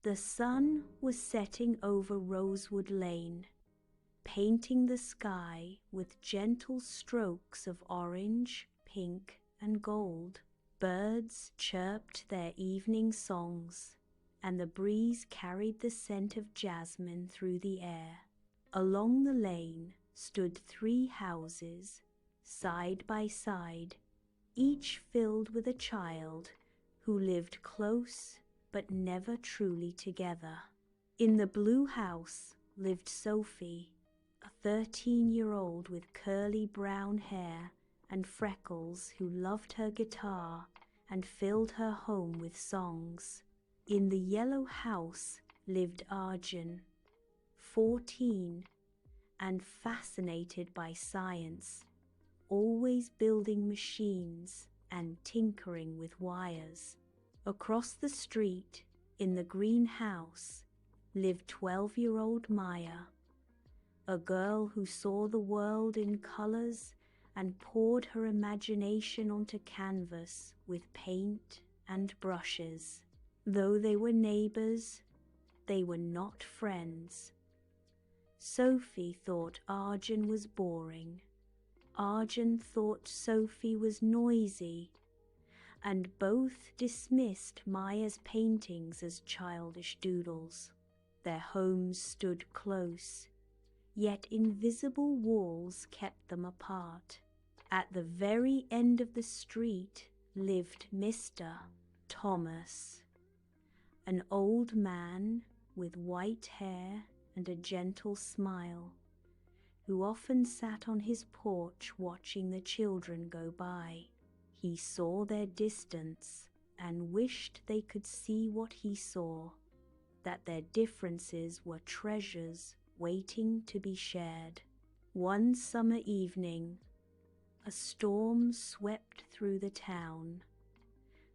The sun was setting over Rosewood Lane, painting the sky with gentle strokes of orange, pink, and gold. Birds chirped their evening songs, and the breeze carried the scent of jasmine through the air. Along the lane stood 3 houses, side by side, each filled with a child who lived close but never truly together. In the blue house lived Sophie, a 13-year-old with curly brown hair and freckles who loved her guitar and filled her home with songs. In the yellow house lived Arjun, 14, and fascinated by science, always building machines and tinkering with wires. Across the street, in the green house, lived 12-year-old Maya, a girl who saw the world in colors and poured her imagination onto canvas with paint and brushes. Though they were neighbors, they were not friends. Sophie thought Arjun was boring. Arjun thought Sophie was noisy, and both dismissed Maya's paintings as childish doodles. Their homes stood close, yet invisible walls kept them apart. At the very end of the street lived Mr. Thomas, an old man with white hair and a gentle smile, who often sat on his porch watching the children go by. He saw their distance and wished they could see what he saw, that their differences were treasures waiting to be shared. One summer evening, a storm swept through the town.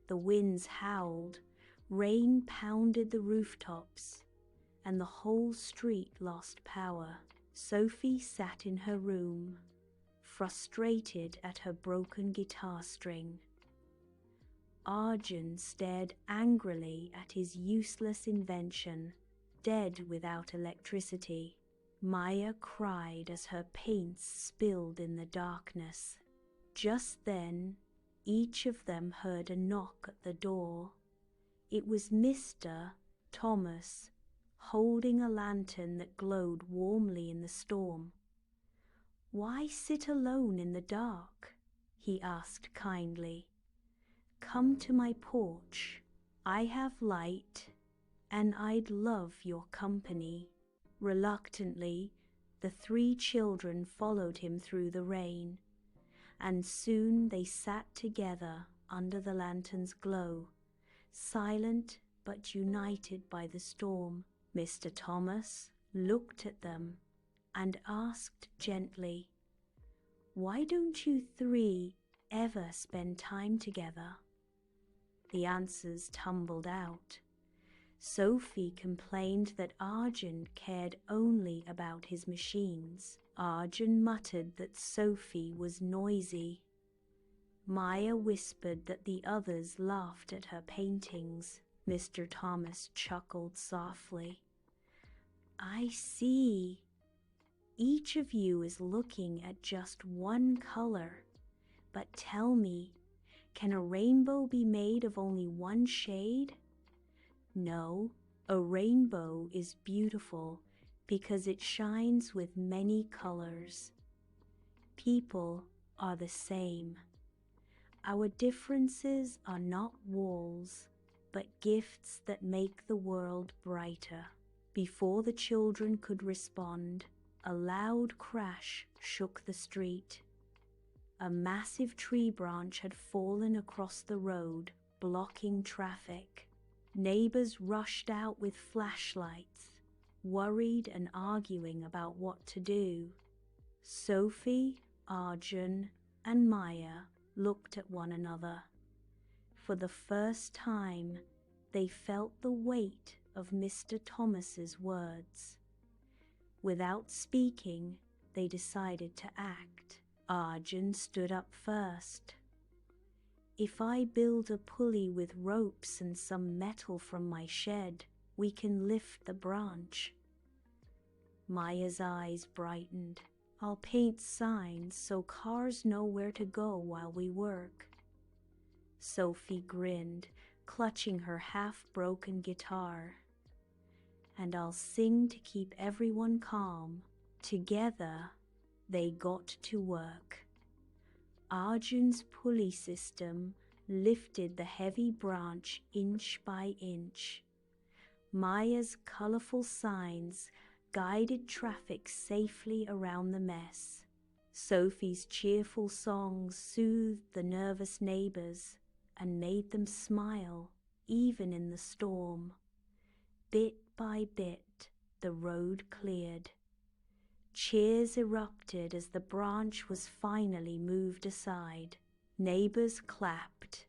The winds howled, rain pounded the rooftops, and the whole street lost power. Sophie sat in her room, frustrated at her broken guitar string. Arjun stared angrily at his useless invention, dead without electricity. Maya cried as her paints spilled in the darkness. Just then, each of them heard a knock at the door. It was Mr. Thomas, holding a lantern that glowed warmly in the storm. "Why sit alone in the dark?" he asked kindly. "Come to my porch. I have light, and I'd love your company." Reluctantly, the 3 children followed him through the rain, and soon they sat together under the lantern's glow, silent but united by the storm. Mr. Thomas looked at them and asked gently, "Why don't you 3 ever spend time together?" The answers tumbled out. Sophie complained that Arjun cared only about his machines. Arjun muttered that Sophie was noisy. Maya whispered that the others laughed at her paintings. Mr. Thomas chuckled softly. "I see. Each of you is looking at just one color. But tell me, can a rainbow be made of only one shade? No, a rainbow is beautiful because it shines with many colors. People are the same. Our differences are not walls, but gifts that make the world brighter." Before the children could respond, a loud crash shook the street. A massive tree branch had fallen across the road, blocking traffic. Neighbors rushed out with flashlights, worried and arguing about what to do. Sophie, Arjun, and Maya looked at one another. For the first time, they felt the weight of Mr. Thomas's words. Without speaking, they decided to act. Arjun stood up first. "If I build a pulley with ropes and some metal from my shed, we can lift the branch." Maya's eyes brightened. "I'll paint signs so cars know where to go while we work." Sophie grinned, clutching her half-broken guitar. "And I'll sing to keep everyone calm." Together, they got to work. Arjun's pulley system lifted the heavy branch inch by inch. Maya's colorful signs guided traffic safely around the mess. Sophie's cheerful songs soothed the nervous neighbors and made them smile, even in the storm. Bit by bit, the road cleared. Cheers erupted as the branch was finally moved aside. Neighbors clapped,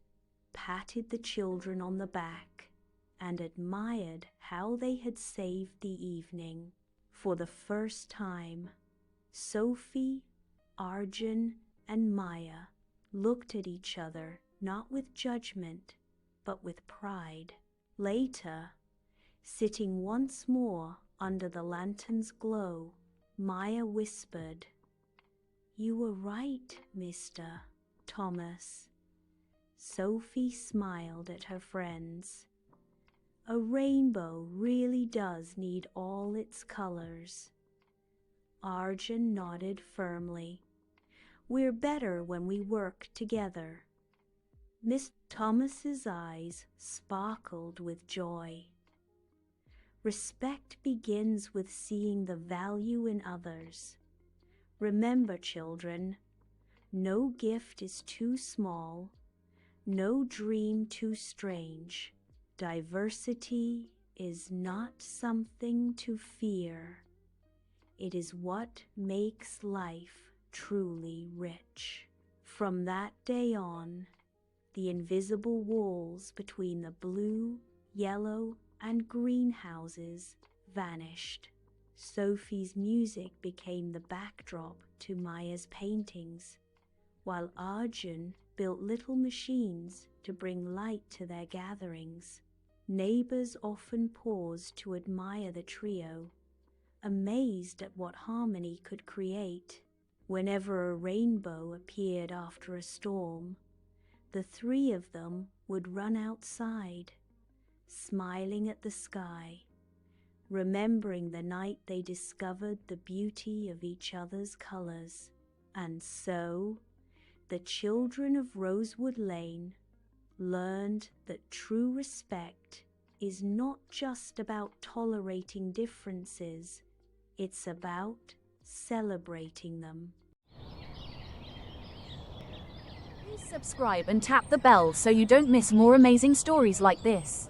patted the children on the back, and admired how they had saved the evening. For the first time, Sophie, Arjun, and Maya looked at each other not with judgment, but with pride. Later, sitting once more under the lantern's glow, Maya whispered, "You were right, Mr. Thomas." Sophie smiled at her friends. "A rainbow really does need all its colors." Arjun nodded firmly. "We're better when we work together." Miss Thomas's eyes sparkled with joy. Respect begins with seeing the value in others. Remember, children, no gift is too small, no dream too strange. Diversity is not something to fear. It is what makes life truly rich. From that day on, the invisible walls between the blue, yellow, and green houses vanished. Sophie's music became the backdrop to Maya's paintings, while Arjun built little machines to bring light to their gatherings. Neighbors often paused to admire the trio, amazed at what harmony could create. Whenever a rainbow appeared after a storm, the three of them would run outside, smiling at the sky, remembering the night they discovered the beauty of each other's colors. And so, the children of Rosewood Lane learned that true respect is not just about tolerating differences, it's about celebrating them. Please subscribe and tap the bell so you don't miss more amazing stories like this.